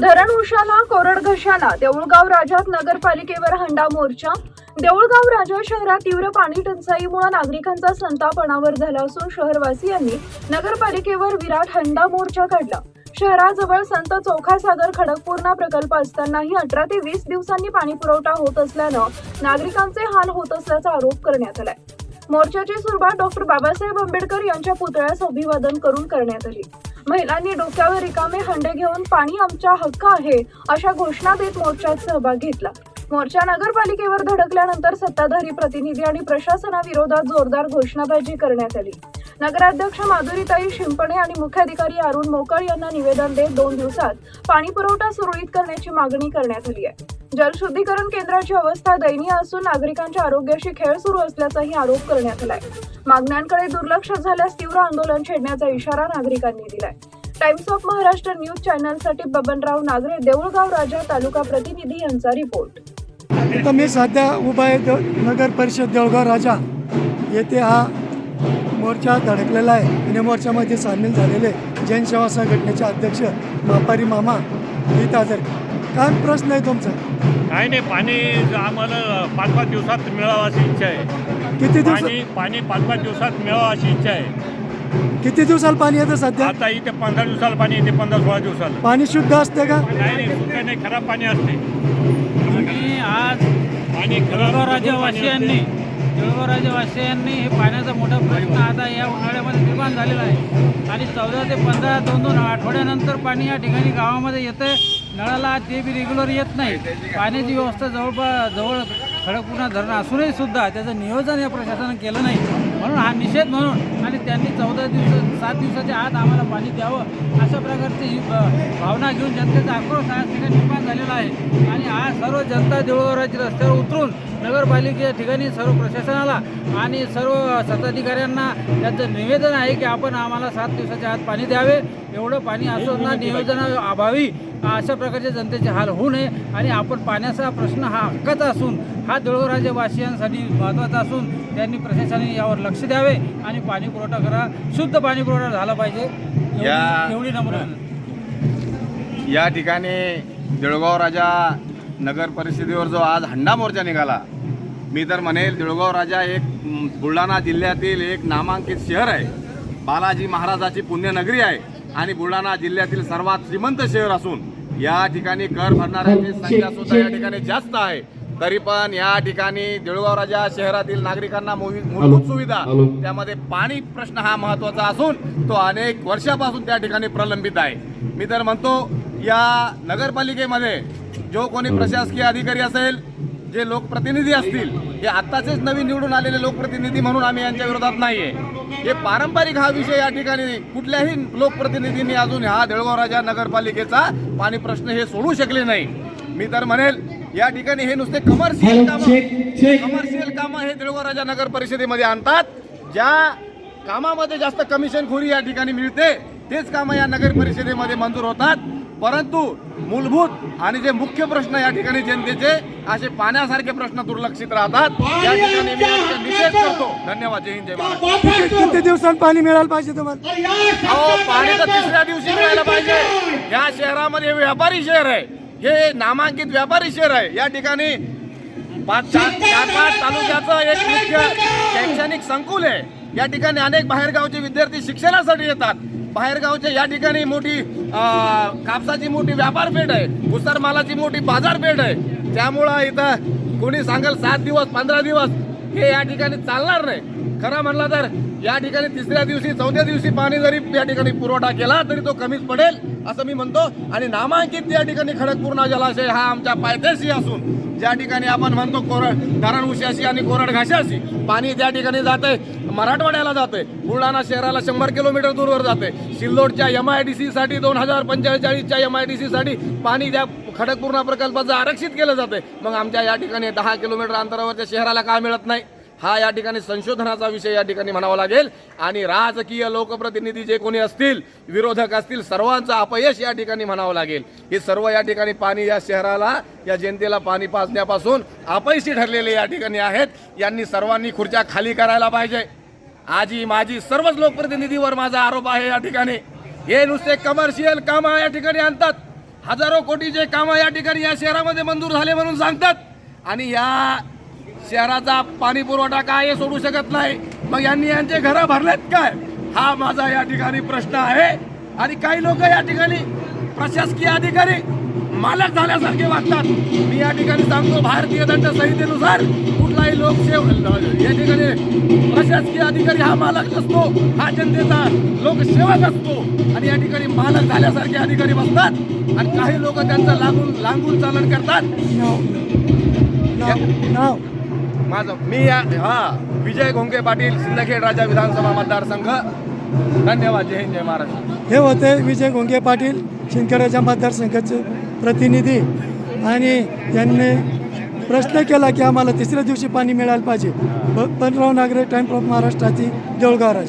धरण उशाला कोरड घशाला देऊळगाव राजात नगरपालिकेवर हंडा मोर्चा। देऊळगाव राजा शहरात तीव्र पाणी टंचाईमुळे नागरिकांचा संताप अनावर झाला असून शहरवासियांनी नगरपालिकेवर विराट हंडा मोर्चा काढला। शहराजवळ संत चोखासागर खडकपूर्णा प्रकल्प असतानाही 18 ते 20 दिवसांनी पाणी पुरवठा होत असल्यानं नागरिकांचे हाल होत असल्याचा आरोप करण्यात आलाय। मोर्चाची सुरुवात डॉक्टर बाबासाहेब आंबेडकर यांच्या पुतळ्यास अभिवादन करून करण्यात आली। महिलांनी डोक्यावर रिकामे हंडे घेऊन पाणी आमचा हक्क आहे अशा घोषणा देत मोर्चात सहभाग घेतला। मोर्चा नगरपालिकेवर धडकल्यानंतर सत्ताधारी प्रतिनिधी आणि प्रशासनाविरोधात जोरदार घोषणाबाजी करण्यात आली। नगराध्यक्ष माधुरीताई शिंपणे आणि मुख्याधिकारी अरुण मोकळ यांना निवेदन देत 2 दिवसात पाणी पुरवठा सुरळीत करण्याची मागणी करण्यात आली आहे। जलशुद्धीकरण केंद्राची अवस्था दयनीय असून नागरिकांच्या आरोग्याशी खेळ सुरू असल्याचाही आरोप करण्यात आलाय। मागण्यांकडे दुर्लक्ष झाल्यास तीव्र आंदोलन छेडण्याचा इशारा नागरिकांनी दिलाय। टाइम्स ऑफ महाराष्ट्र न्यूज चॅनलसाठी बबनराव नागरे, देऊळगाव राजा तालुका प्रतिनिधी यांचा रिपोर्ट। आता मी सध्या उभा आहे नगर परिषद देऊळगाव राजा येथे हा मोर्चा धडकलेला आहे आणि मोर्चामध्ये सामील झालेले जैन सेवा संघटनेचे अध्यक्ष मापारी मामा गीताजर। काय प्रश्न आहे तुमचा? काय नाही, पाणी आम्हाला 5-5 दिवसात मिळावं अशी इच्छा आहे। किती दिवस पाणी 5-5 दिवसात मिळावं अशी इच्छा आहे। किती दिवसाला पाणी येतं सध्या? आता इथे 15 दिवसाला पाणी येते, 15-16 दिवसाला। पाणी शुद्ध असते का? नाही, शुद्ध नाही, खराब पाणी असते। आणि आज पाणी देऊळगाव राजावासियांनी हे पाण्याचा मोठा प्रश्न आता या उन्हाळ्यामध्ये निर्माण झालेला आहे आणि 14 ते 15 2 आठवड्यानंतर पाणी या ठिकाणी गावामध्ये येतं। नळाला ते बी रेग्युलर येत नाही। पाण्याची व्यवस्था जवळ खडकपूर्णा धरण असूनही सुद्धा त्याचं नियोजन या प्रशासनानं केलं नाही, म्हणून हा निषेध म्हणून आणि त्यांनी 7 दिवसाच्या आत आम्हाला पाणी द्यावं अशा प्रकारची भावना घेऊन जनतेचा आक्रोश आज ठिकाणी निर्माण झालेला आहे। आणि आज सर्व जनता देऊळगावच्या रस्त्यावर उतरून नगरपालिकेच्या ठिकाणी सर्व प्रशासनाला आणि सर्व सत्ताधिकाऱ्यांना त्यांचं निवेदन आहे की आपण आम्हाला 7 दिवसाच्या आत पाणी द्यावे। एवढं पाणी असताना नियोजनाअभावी अशा प्रकारचे जनतेचे हाल होऊ नये आणि आपण पाण्याचा प्रश्न हा हक्काचा असून हा देऊळगाव राजावासियांसाठी महत्त्वाचा असून त्यांनी प्रशासनाने यावर लक्ष द्यावे आणि पाणी पुरवठा करा, शुद्ध पाणी पुरवठा झाला पाहिजे एवढी नम्र। या ठिकाणी देऊळगाव राजा नगर परिषदेवर जो आज हंडा मोर्चा निघाला, मी तर म्हणेल देऊळगाव राजा एक बुलढाणा जिल्ह्यातील एक नामांकित शहर आहे। बालाजी महाराजाची पुण्यनगरी आहे आणि बुलढाणा जिल्ह्यातील सर्वात श्रीमंत शहर असून या ठिकाणी कर भरणाऱ्यांची संख्या सुद्धा या ठिकाणी जास्त आहे। तरी पण या ठिकाणी देऊळगाव राजा शहरातील नागरिकांना मूलभूत सुविधा त्यामध्ये पाणी प्रश्न हा महत्त्वाचा असून तो अनेक वर्षापासून त्या ठिकाणी प्रलंबित आहे। मी तर म्हणतो या नगरपालिकेमध्ये जो कोणी प्रशासकीय अधिकारी असेल, जे लोकप्रतिनिधी असतील, हे आत्ताचेच नवीन निवडून आलेले लोकप्रतिनिधी म्हणून आम्ही यांच्या विरोधात नाही आहे। हे पारंपरिक हा विषय या ठिकाणी कुठल्याही लोकप्रतिनिधींनी अजून हा देऊळगाव राजा नगरपालिकेचा पाणी प्रश्न हे सोडू शकले नाही। मी तर म्हणेल या ठिकाणी हे नुसते कमर्शियल कामं हे देऊळगाव राजा नगर परिषदेमध्ये आणतात। ज्या कामामध्ये जास्त कमिशनखोरी या ठिकाणी मिळते तेच कामं या नगर परिषदेमध्ये मंजूर होतात, परंतु मूलभूत आणि जे मुख्य प्रश्न या ठिकाणी जनतेचे असे पाण्यासारखे प्रश्न दुर्लक्षित राहतात। या ठिकाणी मी निषेध करतो। धन्यवाद। जय हिंद, जय महाराष्ट्र। किती दिवसांत पाणी मिळायला पाहिजे तुम्हाला? पाणी तर 3ऱ्या दिवशी मिळायला पाहिजे। या शहरामध्ये व्यापारी शहर आहे, हे नामांकित व्यापारी शहर आहे। या ठिकाणी 4-5 तालुक्याचं एक मुख्य शैक्षणिक संकुल आहे। या ठिकाणी अनेक बाहेरगावचे विद्यार्थी शिक्षणासाठी येतात। बाहेरगावच्या या ठिकाणी मोठी कापसाची मोठी व्यापारपेठ आहे, भुसार मालाची मोठी बाजारपेठ आहे। त्यामुळं इथं कोणी सांगेल 7 दिवस 15 दिवस हे या ठिकाणी चालणार नाही। खरं म्हणलं तर या ठिकाणी 3ऱ्या दिवशी 4थ्या दिवशी पाणी जरी या ठिकाणी पुरवठा केला तरी तो कमीच पडेल असं मी म्हणतो। आणि नामांकित या ठिकाणी खडकपूर्णा जलाशय हा आमच्या पायथ्याशी असून ज्या ठिकाणी आपण म्हणतो धरण उशाशी आणि कोरड घाशाशी पाणी त्या ठिकाणी जाते, मराठवाड्याला जाते, बुलढाणा शहराला 100 किलोमीटर दूरवर जाते। सिल्लोडच्या MIDC साठी 2045च्या MIDC साठी पाणी त्या खडकपूर्णा प्रकल्पाचं आरक्षित केलं जाते। मग आमच्या या ठिकाणी 10 किलोमीटर अंतरावरच्या शहराला का मिळत नाही? हा या ठिकाणी संशोधनाचा विषय या ठिकाणी म्हणावा लागेल। आणि राजकीय लोकप्रतिनिधी जे कोणी असतील, विरोधक असतील, सर्वांचं अपयश या ठिकाणी म्हणावं लागेल। हे सर्व या ठिकाणी पाणी या शहराला, या जनतेला पाणी पाजण्यापासून अपयशी ठरलेले या ठिकाणी आहेत। यांनी सर्वांनी खुर्च्या खाली करायला पाहिजे। आजी माझी सर्वच लोकप्रतिनिधीवर माझा आरोप आहे। या ठिकाणी हे नुसते कमर्शियल काम या ठिकाणी आणतात। हजारो कोटीचे कामं या ठिकाणी या शहरामध्ये मंजूर झाले म्हणून सांगतात आणि या शहराचा पाणी पुरवठा काय हे सोडू शकत नाही. मग यांनी यांचे घरं भरलेत काय, हा माझा या ठिकाणी प्रश्न आहे. आणि काही लोक या ठिकाणी प्रशासकीय अधिकारी मालक झाल्यासारखे वागतात. मी या ठिकाणी सांगतो, भारतीय दंड संहितेनुसार कुठलाही या ठिकाणी प्रशासकीय अधिकारी हा मालक नसतो, हा जनतेचा लोकसेवक असतो. आणि या ठिकाणी मालक झाल्यासारखे अधिकारी बसतात आणि काही लोक त्यांचं लांबून चालन करतात. नाव माझं मी विजय घोंगे पाटील, सिंदखेड राजा विधानसभा मतदारसंघ. धन्यवाद. जय हिंद, जय महाराष्ट्र. हे होते विजय घोंगे पाटील, शिंदखेडराजा मतदारसंघाचे प्रतिनिधी. आणि त्यांनी प्रश्न केला की आम्हाला तिसऱ्या दिवशी पाणी मिळायला पाहिजे. बनराव नागरे, टाइम्स ऑफ महाराष्ट्राची देऊळगाव राजा.